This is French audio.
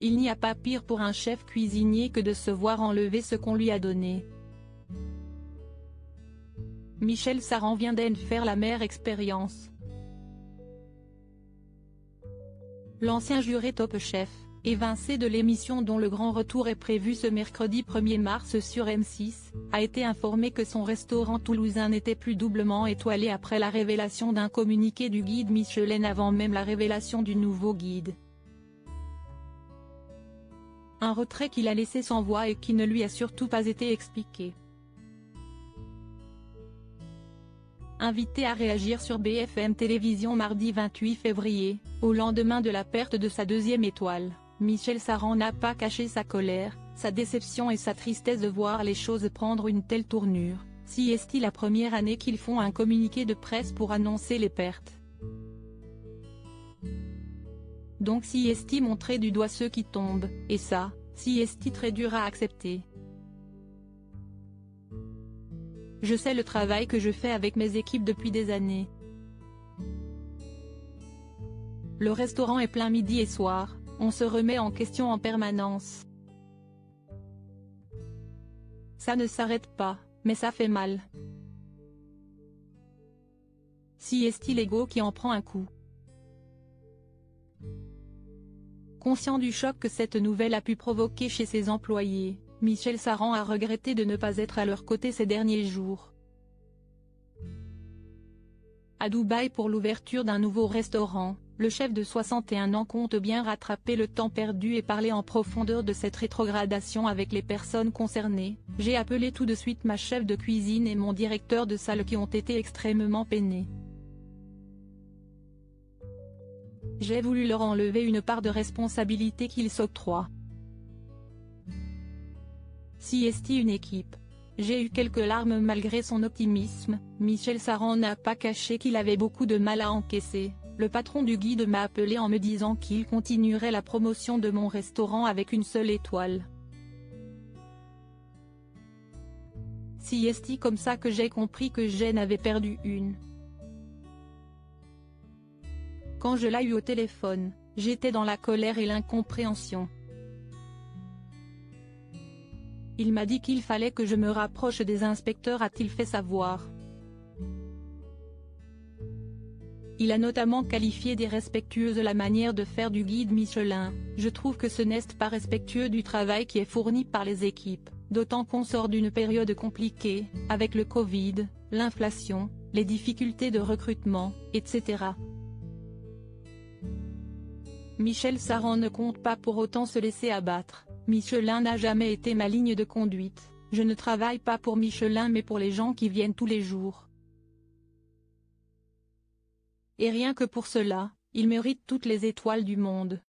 Il n'y a pas pire pour un chef cuisinier que de se voir enlever ce qu'on lui a donné. Michel Saran vient d'en faire la mère expérience. L'ancien juré Top Chef, évincé de l'émission dont le grand retour est prévu ce mercredi 1er mars sur M6, a été informé que son restaurant toulousain n'était plus doublement étoilé après la révélation d'un communiqué du guide Michelin avant même la révélation du nouveau guide. Un retrait qu'il a laissé sans voix et qui ne lui a surtout pas été expliqué. Invité à réagir sur BFM Télévision mardi 28 février, au lendemain de la perte de sa deuxième étoile, Michel Saran n'a pas caché sa colère, sa déception et sa tristesse de voir les choses prendre une telle tournure. Si est-il la première année qu'ils font un communiqué de presse pour annoncer les pertes. Donc si est-il montrer du doigt ceux qui tombent, et ça, si est-il très dur à accepter. Je sais le travail que je fais avec mes équipes depuis des années. Le restaurant est plein midi et soir, on se remet en question en permanence. Ça ne s'arrête pas, mais ça fait mal. Si est-il l'ego qui en prend un coup. Conscient du choc que cette nouvelle a pu provoquer chez ses employés, Michel Saran a regretté de ne pas être à leur côté ces derniers jours. À Dubaï pour l'ouverture d'un nouveau restaurant, le chef de 61 ans compte bien rattraper le temps perdu et parler en profondeur de cette rétrogradation avec les personnes concernées. J'ai appelé tout de suite ma chef de cuisine et mon directeur de salle qui ont été extrêmement peinés. J'ai voulu leur enlever une part de responsabilité qu'ils s'octroient. Si est-il une équipe. J'ai eu quelques larmes malgré son optimisme. Michel Saran n'a pas caché qu'il avait beaucoup de mal à encaisser. Le patron du guide m'a appelé en me disant qu'il continuerait la promotion de mon restaurant avec une seule étoile. Si est-il comme ça que j'ai compris que j'en avais perdu une. Quand je l'ai eu au téléphone, j'étais dans la colère et l'incompréhension. Il m'a dit qu'il fallait que je me rapproche des inspecteurs, a-t-il fait savoir. Il a notamment qualifié d'irrespectueuse la manière de faire du guide Michelin. Je trouve que ce n'est pas respectueux du travail qui est fourni par les équipes, d'autant qu'on sort d'une période compliquée, avec le Covid, l'inflation, les difficultés de recrutement, etc. Michel Saran ne compte pas pour autant se laisser abattre. Michelin n'a jamais été ma ligne de conduite, je ne travaille pas pour Michelin mais pour les gens qui viennent tous les jours. Et rien que pour cela, il mérite toutes les étoiles du monde.